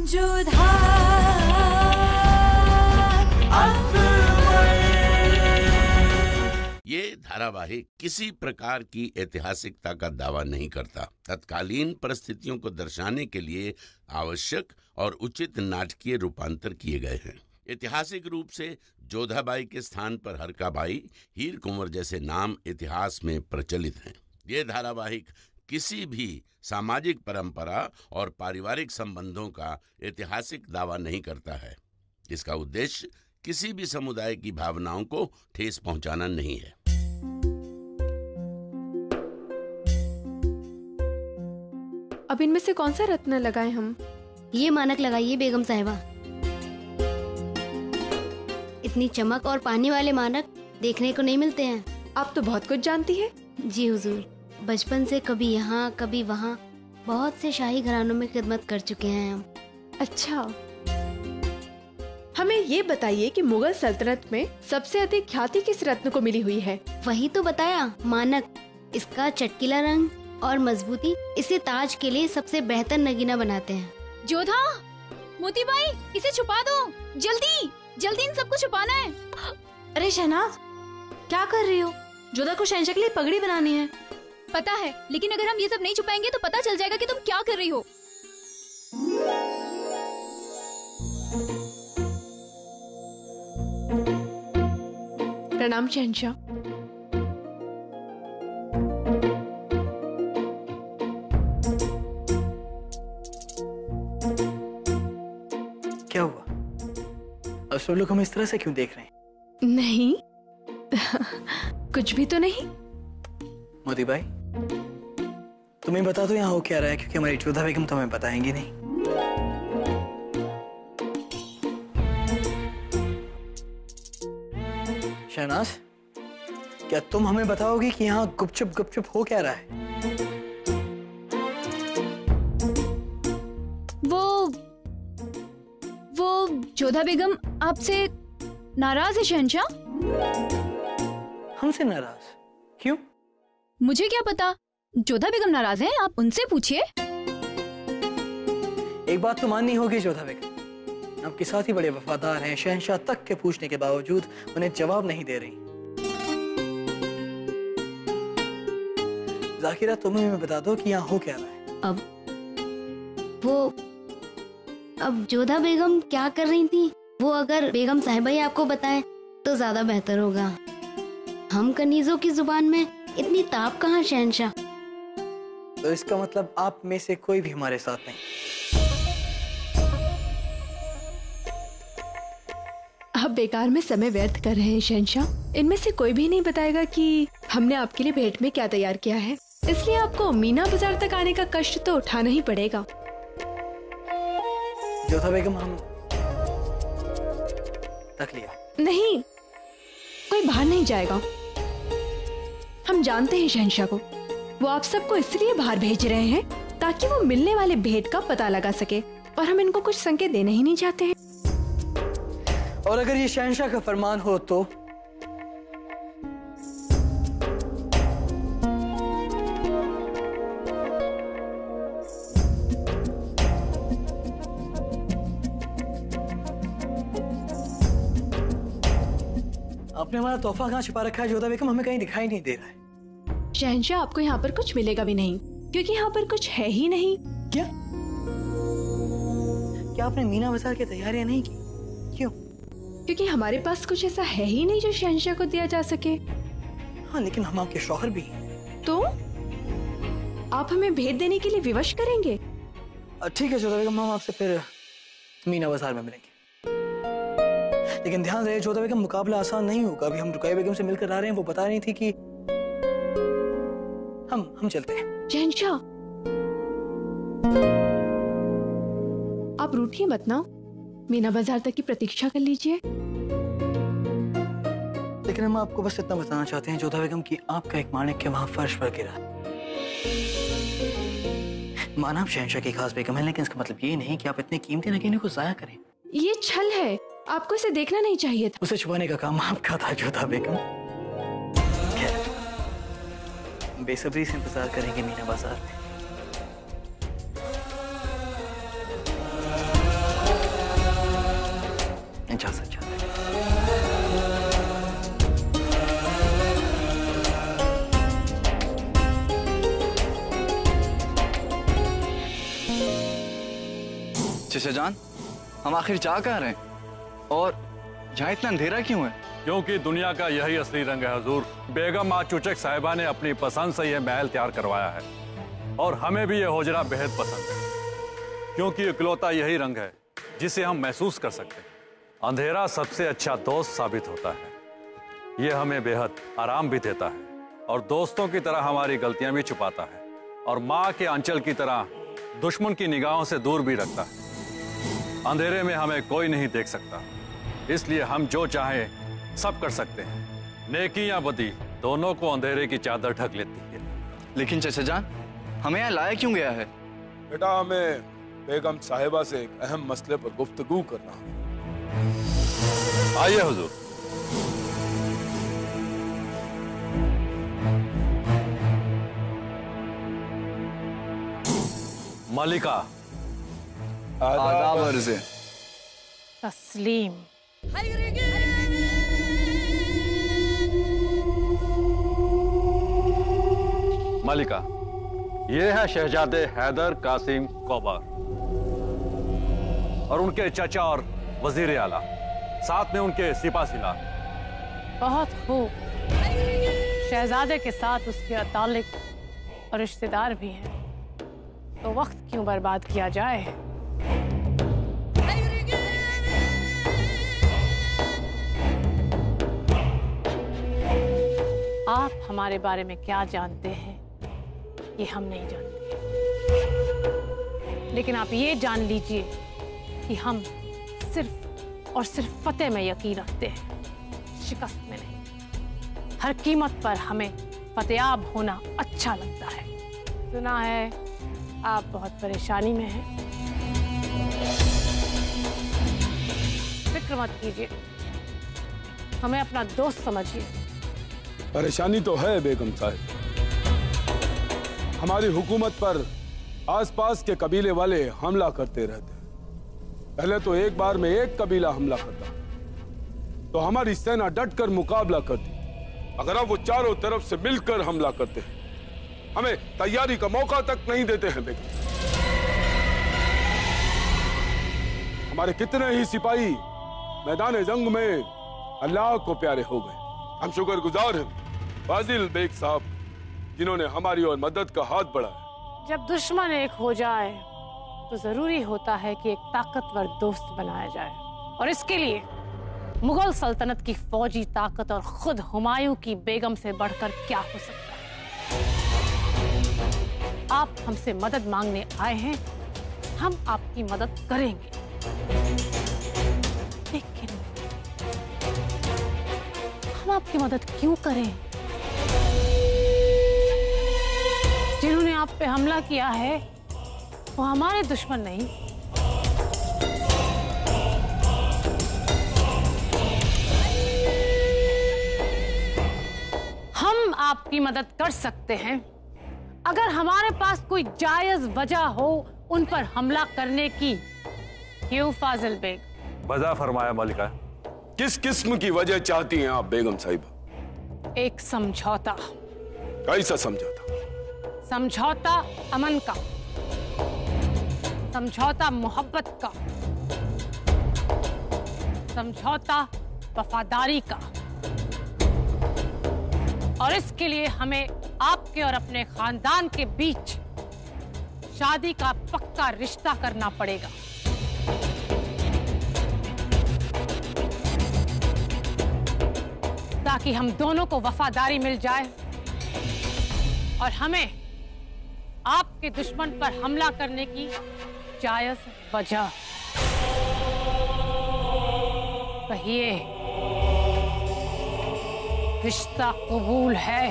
जोधा ये धारावाहिक किसी प्रकार की ऐतिहासिकता का दावा नहीं करता। तत्कालीन परिस्थितियों को दर्शाने के लिए आवश्यक और उचित नाटकीय रूपांतर किए गए हैं। ऐतिहासिक रूप से जोधाबाई के स्थान पर हरकाबाई, हीर कुंवर जैसे नाम इतिहास में प्रचलित हैं। ये धारावाहिक किसी भी सामाजिक परंपरा और पारिवारिक संबंधों का ऐतिहासिक दावा नहीं करता है। इसका उद्देश्य किसी भी समुदाय की भावनाओं को ठेस पहुंचाना नहीं है। अब इनमें से कौन सा रत्न लगाएं हम? ये मानक लगाइए बेगम साहिबा। इतनी चमक और पानी वाले मानक देखने को नहीं मिलते हैं। आप तो बहुत कुछ जानती है। जी हुजूर, बचपन से कभी यहाँ कभी वहाँ बहुत से शाही घरानों में खिदमत कर चुके हैं हम। अच्छा, हमें ये बताइए कि मुगल सल्तनत में सबसे अधिक ख्याति किस रत्न को मिली हुई है? वही तो बताया, मानक। इसका चटकीला रंग और मजबूती इसे ताज के लिए सबसे बेहतर नगीना बनाते हैं। जोधा, मोतीबाई, इसे छुपा दो, जल्दी जल्दी इन सबको छुपाना है। अरे शहनाज, क्या कर रही हो? जोधा को शहंशाह के लिए पगड़ी बनानी है। पता है, लेकिन अगर हम ये सब नहीं छुपाएंगे तो पता चल जाएगा कि तुम क्या कर रही हो। प्रणाम शहंशाह। क्या हुआ? अब सब लोग हमें इस तरह से क्यों देख रहे हैं? नहीं कुछ भी तो नहीं। मोती भाई, तुम्हें बता दो यहाँ हो क्या रहा है, क्योंकि हमारी जोधा बेगम तो हमें बताएंगे नहीं। शहनाज, क्या तुम हमें बताओगी कि यहाँ गुपचुप गुपचुप हो क्या रहा है? वो जोधा बेगम आपसे नाराज है शहंशाह। हमसे नाराज? क्यों? मुझे क्या पता, जोधा बेगम नाराज हैं, आप उनसे पूछिए। एक बात तो माननी होगी जोधा बेगम, आपके साथ ही बड़े वफादार हैं। शहंशाह तक के पूछने के बावजूद उन्हें जवाब नहीं दे रही। जाकिरा, तुम्हें हमें बता दो कि यहाँ हो क्या रहा है। अब जोधा बेगम क्या कर रही थी, वो अगर बेगम साहिबा ही आपको बताएं तो ज्यादा बेहतर होगा। हम कनीजों की जुबान में इतनी ताप कहाँ शहंशाह। तो इसका मतलब आप में से कोई भी हमारे साथ नहीं। आप बेकार में समय व्यर्थ कर रहे हैं शहंशाह। इनमें से कोई भी नहीं बताएगा कि हमने आपके लिए भेंट में क्या तैयार किया है, इसलिए आपको मीना बाजार तक आने का कष्ट तो उठाना ही पड़ेगा। जोधा बेगम, हम रख लिया। नहीं, कोई बाहर नहीं जाएगा। हम जानते हैं शहंशाह को, वो आप सबको इसलिए बाहर भेज रहे हैं ताकि वो मिलने वाले भेंट का पता लगा सके, और हम इनको कुछ संकेत देना ही नहीं चाहते हैं। और अगर ये शहंशाह का फरमान हो तो? आपने हमारा तोहफा कहाँ छिपा रखा है जोधा बेगम? हमें कहीं दिखाई नहीं दे रहा है। शहंशाह, आपको यहाँ पर कुछ मिलेगा भी नहीं, क्योंकि यहाँ पर कुछ है ही नहीं। क्या आपने मीना बाजार की तैयारियां नहीं की? क्यों? क्योंकि हमारे पास कुछ ऐसा है ही नहीं जो शहंशाह को दिया जा सके। हाँ, लेकिन हम आपके शौहर भी हैं। तो आप हमें भेंट देने के लिए विवश करेंगे? ठीक है जोधा बेगम, हम आपसे फिर मीना बाजार में मिलेंगे। लेकिन ध्यान रहे जोधा बेगम, मुकाबला आसान नहीं होगा। अभी हम रुकैया बेगम से मिलकर आ रहे हैं, वो बता रही थी कि हम चलते हैं। शहंशाह, आप रूठिए मत ना, मीना बाजार तक की प्रतीक्षा कर लीजिए। लेकिन हम आपको बस इतना बताना चाहते हैं जोधा बेगम कि आपका एक माणिक वहां फर्श पर गिरा। माना आप शहंशाह की खास बेगम है, लेकिन इसका मतलब ये नहीं कि आप इतने कीमती नगीने को जाया करें। ये छल है, आपको इसे देखना नहीं चाहिए था। उसे छुपाने का काम आपका था जोधा बेगम। बेसब्री से इंतजार करेंगे मीना बाजार में। चचा जान, हम आखिर जा कहाँ रहे हैं और यहाँ इतना अंधेरा क्यों है? क्योंकि दुनिया का यही असली रंग है हुजूर। बेगम चुचक साहिबा ने अपनी पसंद से यह महल तैयार करवाया है और हमें भी यह हुजरा बेहद पसंद है, क्योंकि इकलौता यही रंग है जिसे हम महसूस कर सकते हैं। अंधेरा सबसे अच्छा दोस्त साबित होता है। यह हमें बेहद आराम भी देता है और दोस्तों की तरह हमारी गलतियां भी छुपाता है और माँ के आंचल की तरह दुश्मन की निगाहों से दूर भी रखता है। अंधेरे में हमें कोई नहीं देख सकता, इसलिए हम जो चाहें सब कर सकते हैं। नेकी या बदी दोनों को अंधेरे की चादर ढक लेती है। लेकिन चचा जान, हमें यहाँ लाया क्यों गया है? बेटा, हमें बेगम साहिबा से एक अहम मसले पर गुफ्तगू करना है। आइए हुजूर। मलिका। आदाब अर्ज़। तस्लीम। मलिका, ये है शहजादे हैदर कासिम कौबार और उनके चाचा और वजीर आला, साथ में उनके सिपाहीसालार। बहुत खूब। शहजादे के साथ उसके अतालिक और रिश्तेदार भी हैं, तो वक्त क्यों बर्बाद किया जाए। आप हमारे बारे में क्या जानते हैं ये हम नहीं जानते, लेकिन आप ये जान लीजिए कि हम सिर्फ और सिर्फ फतेह में यकीन रखते हैं, शिकस्त में नहीं। हर कीमत पर हमें फतेयाब होना अच्छा लगता है। सुना है आप बहुत परेशानी में हैं। फिक्र मत कीजिए, हमें अपना दोस्त समझिए। परेशानी तो है बेगम साहिब। हमारी हुकूमत पर आसपास के कबीले वाले हमला करते रहते। पहले तो एक बार में एक कबीला हमला करता तो हमारी सेना डटकर मुकाबला करती। अगर अब वो चारों तरफ से मिलकर हमला करते हैं, हमें तैयारी का मौका तक नहीं देते हैं बेगम। हमारे कितने ही सिपाही मैदान जंग में अल्लाह को प्यारे हो गए। हम शुक्रगुजार हैं फाजिल बेग साहब, जिन्होंने हमारी और मदद का हाथ बढ़ाया। जब दुश्मन एक हो जाए तो जरूरी होता है कि एक ताकतवर दोस्त बनाया जाए, और इसके लिए मुगल सल्तनत की फौजी ताकत और खुद हुमायूं की बेगम से बढ़कर क्या हो सकता है। आप हमसे मदद मांगने आए हैं, हम आपकी मदद करेंगे, लेकिन हम आपकी मदद क्यों करें? जिन्होंने आप पे हमला किया है वो हमारे दुश्मन नहीं। हम आपकी मदद कर सकते हैं अगर हमारे पास कोई जायज वजह हो उन पर हमला करने की। क्यों फाजिल बेग? वजह फरमाया मलिका। किस किस्म की वजह चाहती हैं आप बेगम साहिबा? एक समझौता। कैसा समझौता? समझौता अमन का, समझौता मोहब्बत का, समझौता वफादारी का। और इसके लिए हमें आपके और अपने खानदान के बीच शादी का पक्का रिश्ता करना पड़ेगा। ताकि हम दोनों को वफादारी मिल जाए और हमें आपके दुश्मन पर हमला करने की जायज वजह। कहिए, रिश्ता कबूल है?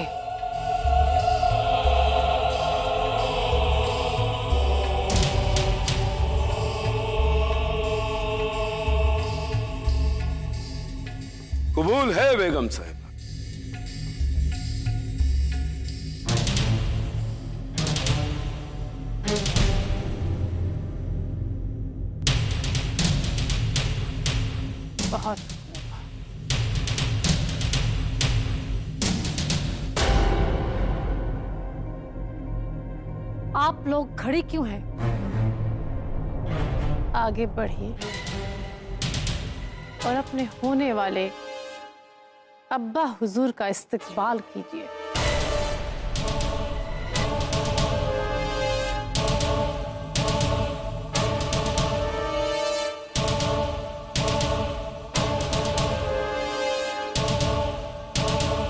कबूल है बेगम साहिब। बहुत। आप लोग खड़े क्यों हैं? आगे बढ़िए और अपने होने वाले अब्बा हुजूर का इस्तकबाल कीजिए।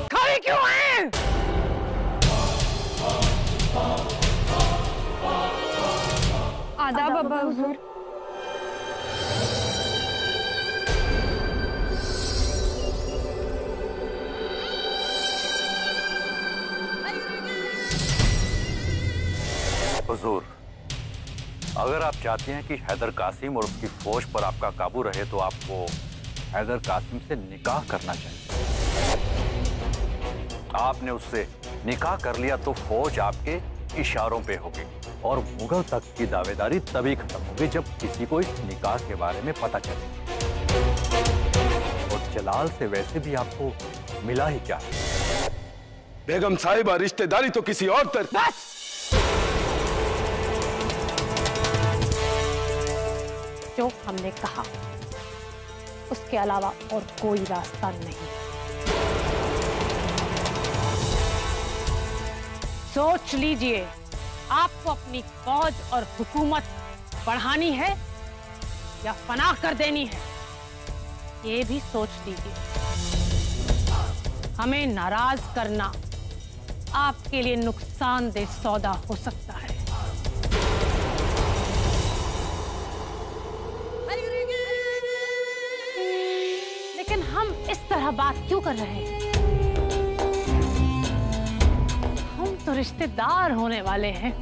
खड़े क्यों हैं? आदाब अब्बा हुजूर। हुजूर, अगर आप चाहते हैं कि हैदर कासिम और उसकी फौज पर आपका काबू रहे तो आपको हैदर कासिम से निकाह करना चाहिए। आपने उससे निकाह कर लिया तो फौज आपके इशारों पे होगी और मुगल तक की दावेदारी तभी खत्म होगी जब किसी को इस निकाह के बारे में पता चले। और जलाल से वैसे भी आपको मिला ही क्या है? बेगम साहिबा, रिश्तेदारी तो किसी और तरह। जो हमने कहा उसके अलावा और कोई रास्ता नहीं। सोच लीजिए, आपको अपनी फौज और हुकूमत बढ़ानी है या फनाह कर देनी है, ये भी सोच लीजिए। हमें नाराज करना आपके लिए नुकसानदेह सौदा हो सकता है। लेकिन हम इस तरह बात क्यों कर रहे हैं? हम तो रिश्तेदार होने वाले हैं,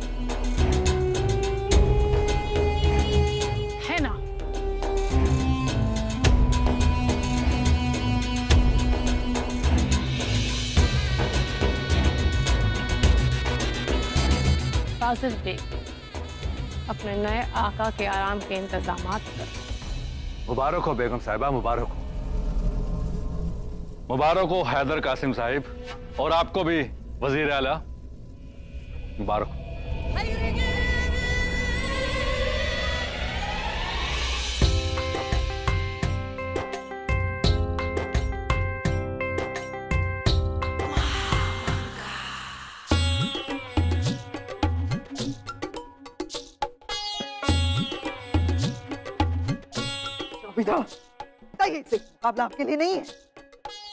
है ना? फाजिल बेग, अपने नए आका के आराम के इंतजामात कर। मुबारक हो बेगम साहिबा, मुबारक हो। मुबारक हो हैदर कासिम साहिब, और आपको भी वजीर आला मुबारक हो। ये मुकाबला आपके लिए नहीं है,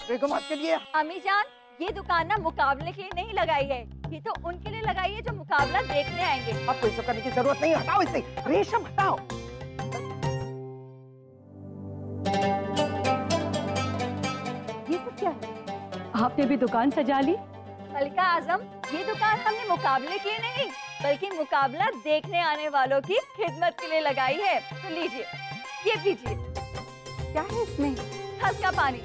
बेगम आपके लिए। अम्मी जान, ये दुकान ना मुकाबले के लिए नहीं लगाई है, ये तो उनके लिए लगाई है जो मुकाबला देखने आएंगे। आपको ये सब करने की जरूरत नहीं है, हटाओ इसे। रेशम हटाओ। ये सब क्या है? आपने भी दुकान सजा ली? मलिका आजम, ये दुकान हमने मुकाबले के लिए नहीं बल्कि मुकाबला देखने आने वालों की खिदमत के लिए लगाई है। तो लीजिए, ये पीजिए। क्या है इसमें? खस का पानी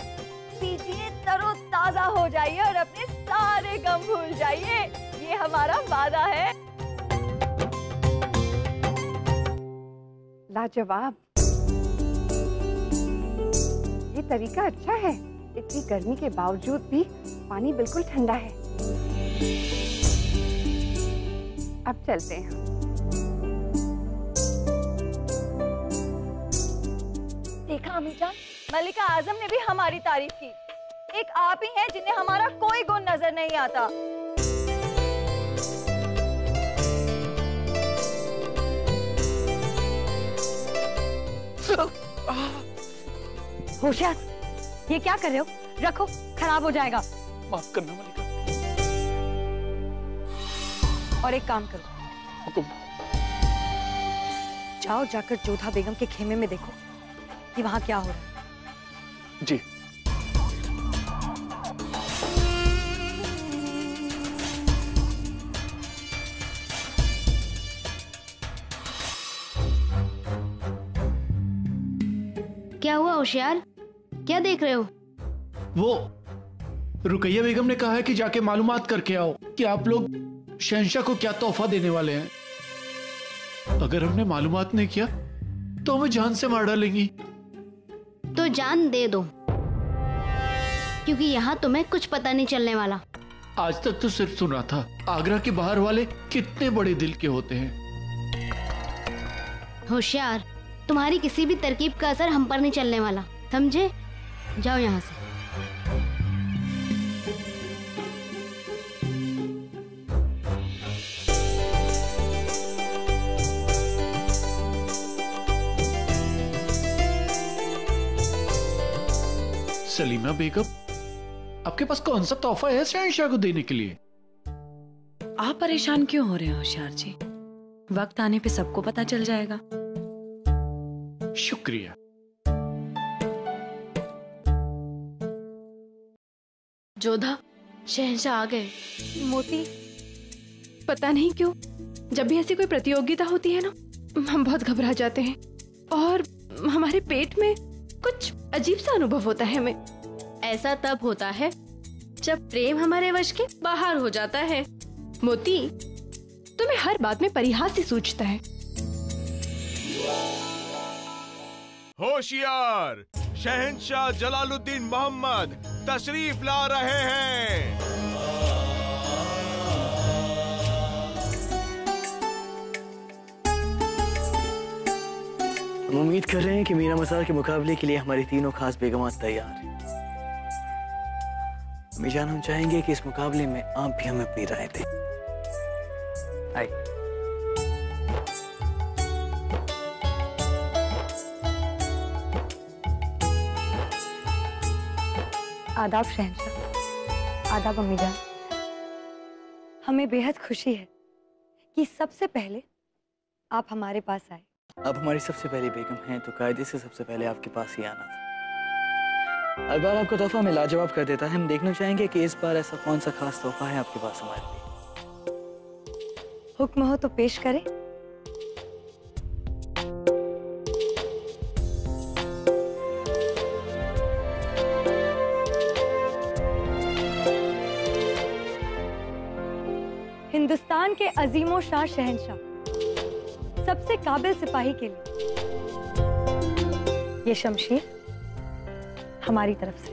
पीजिए, तरोताजा हो जाइए और अपने सारे गम भूल जाइए। ये हमारा वादा है। लाजवाब, ये तरीका अच्छा है। इतनी गर्मी के बावजूद भी पानी बिल्कुल ठंडा है। अब चलते हैं। देखा अम्मी जान, मलिका आजम ने भी हमारी तारीफ की। एक आप ही हैं जिन्हें हमारा कोई गुण नजर नहीं आता। होशियार, ये क्या कर रहे हो? रखो, खराब हो जाएगा। माफ करना मलिका। और एक काम करो, हुकुम। जाओ जाकर जोधा बेगम के खेमे में देखो कि वहां क्या हो रहा है। जी। क्या हुआ होशियार, क्या देख रहे हो? वो रुकैया बेगम ने कहा है कि जाके मालूमात करके आओ कि आप लोग शहंशाह को क्या तोहफा देने वाले हैं। अगर हमने मालूमात नहीं किया तो हमें जान से मार डालेंगी। तो जान दे दो, क्योंकि यहाँ तुम्हें कुछ पता नहीं चलने वाला। आज तक तो सिर्फ सुना था आगरा के बाहर वाले कितने बड़े दिल के होते हैं। होशियार, तुम्हारी किसी भी तरकीब का असर हम पर नहीं चलने वाला, समझे? जाओ यहाँ से। सलीमा बेगम, आपके पास कौन सा तोहफा है शहंशाह को देने के लिए? आप परेशान क्यों हो रहे हो होशियार जी? वक्त आने पे सबको पता चल जाएगा। शुक्रिया। जोधा, शहंशाह आ गए। मोती, पता नहीं क्यों जब भी ऐसी कोई प्रतियोगिता होती है ना, हम बहुत घबरा जाते हैं और हमारे पेट में कुछ अजीब सा अनुभव होता है हमें। ऐसा तब होता है जब प्रेम हमारे वश के बाहर हो जाता है। मोती, तुम्हें हर बात में परिहास ही सूझता है। होशियार, शहंशाह जलालुद्दीन मोहम्मद तशरीफ ला रहे हैं। हम उम्मीद कर रहे हैं कि मीना मसार के मुकाबले के लिए हमारी तीनों खास बेगमात तैयार हैं। अम्मीजान, हम चाहेंगे कि इस मुकाबले में आप भी हमें अपनी राय दें। आइए। आदाब शहंशाह। आदाब अम्मीजान। हमें बेहद खुशी है कि सबसे पहले आप हमारे पास आए। आप हमारी सबसे पहली बेगम हैं तो कायदे से सबसे पहले आपके पास ही आना था। हर बार आपका तोहफा हमें लाजवाब कर देता है। हम देखना चाहेंगे कि इस बार ऐसा कौन सा खास तोहफा है आपके पास हमारे लिए। हुक्म हो तो पेश करें। हिंदुस्तान के अजीमो शाह शहंशाह सबसे काबिल सिपाही के लिए ये शमशीर हमारी तरफ से।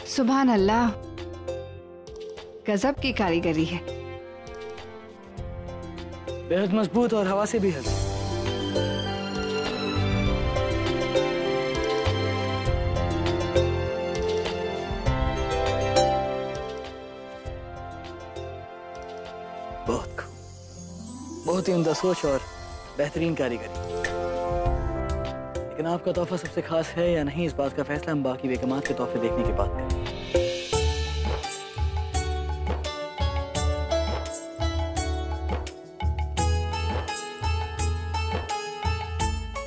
सुभान अल्लाह, गजब की कारीगरी है। बेहद मजबूत और हवा से भी हल्का। बहुत ही उम्दा सोच और बेहतरीन कारीगरी। लेकिन आपका तोहफा सबसे खास है या नहीं, इस बात का फैसला हम बाकी बेगमात के तोहफे देखने के बाद करेंगे।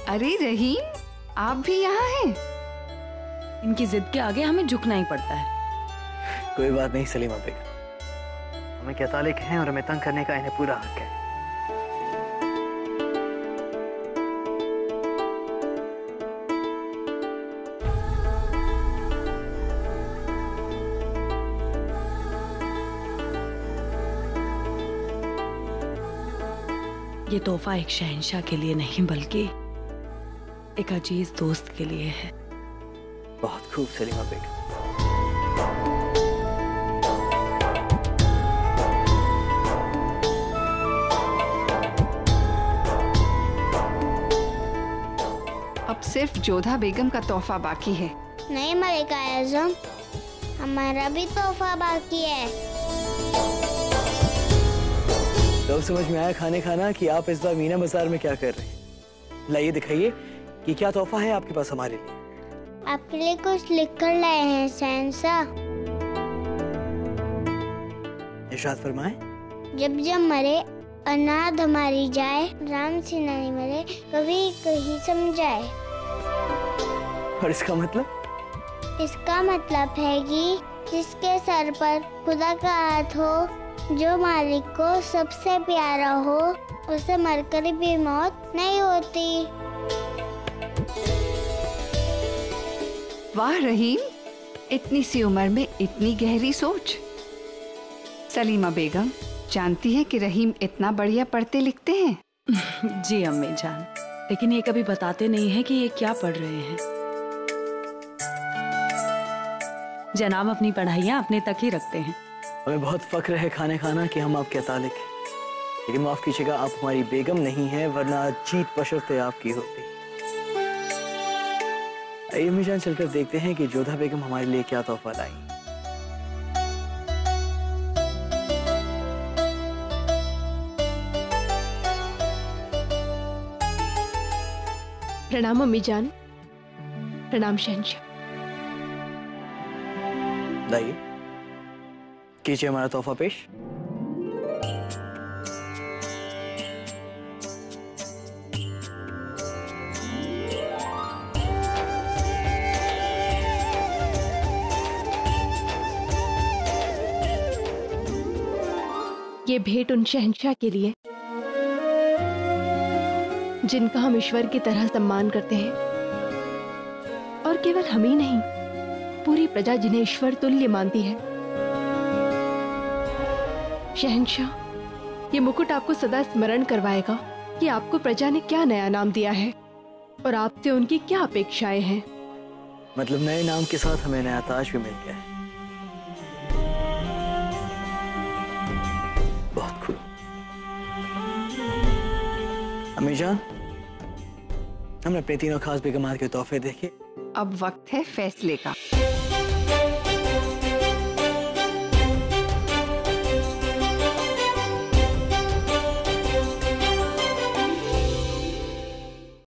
अरे रहीम, आप भी यहाँ हैं? इनकी जिद के आगे हमें झुकना ही पड़ता है। कोई बात नहीं सलीमा बेगम, हमें क्या तालिक हैं और हमें तंग करने का इन्हें पूरा हक है। ये तोहफा एक शहंशाह के लिए नहीं बल्कि एक अजीज दोस्त के लिए है। बहुत खूब सलीमा बेगम। अब सिर्फ जोधा बेगम का तोहफा बाकी है। नहीं मलिका आज़म, हमारा भी तोहफा बाकी है। तो समझ में आया खाने खाना कि आप इस बार मीना बाजार में क्या कर रहे हैं। लाइए दिखाइए कि क्या तोहफा है आपके पास हमारे लिए। आपके लिए कुछ लिख कर लाए हैं शहंशाह। इरशाद फरमाएं। जब जब मरे अनाथ हमारी जाए, राम से नहीं मरे कभी कहीं समझाए। और इसका मतलब? इसका मतलब है कि जिसके सर पर खुदा का हाथ हो, जो मालिक को सबसे प्यारा हो, उसे मरकर भी मौत नहीं होती। वाह रहीम, इतनी सी उम्र में इतनी गहरी सोच। सलीमा बेगम, जानती है कि रहीम इतना बढ़िया पढ़ते लिखते हैं? जी अम्मी जान, लेकिन ये कभी बताते नहीं है कि ये क्या पढ़ रहे हैं। जनाब अपनी पढ़ाइयाँ अपने तक ही रखते हैं। हमें बहुत फक्र है खाने खाना कि हम आपके तालिक हैं। लेकिन माफ कीजिएगा, आप हमारी बेगम नहीं है, वरना जीत बशर्ते आपकी होती। आइए अम्मी जान, चलकर देखते हैं कि जोधा बेगम हमारे लिए क्या तोहफा लाई। प्रणाम अम्मी जान। प्रणाम शहंशाह। लाइए, कीजिए हमारा तोहफा पेश। ये भेंट उन शहंशाह के लिए जिनका हम ईश्वर की तरह सम्मान करते हैं, और केवल हम ही नहीं, पूरी प्रजा जिन्हें ईश्वर तुल्य मानती है। शहंशाह, ये मुकुट आपको सदा स्मरण करवाएगा कि आपको प्रजा ने क्या नया नाम दिया है और आपसे उनकी क्या अपेक्षाएं हैं। मतलब नए नाम के साथ हमें नया ताज भी मिल गया है। बहुत खूब। अम्मी जान, हमने अपने तीनों खास बेगमात के तोहफे देखे। अब वक्त है फैसले का।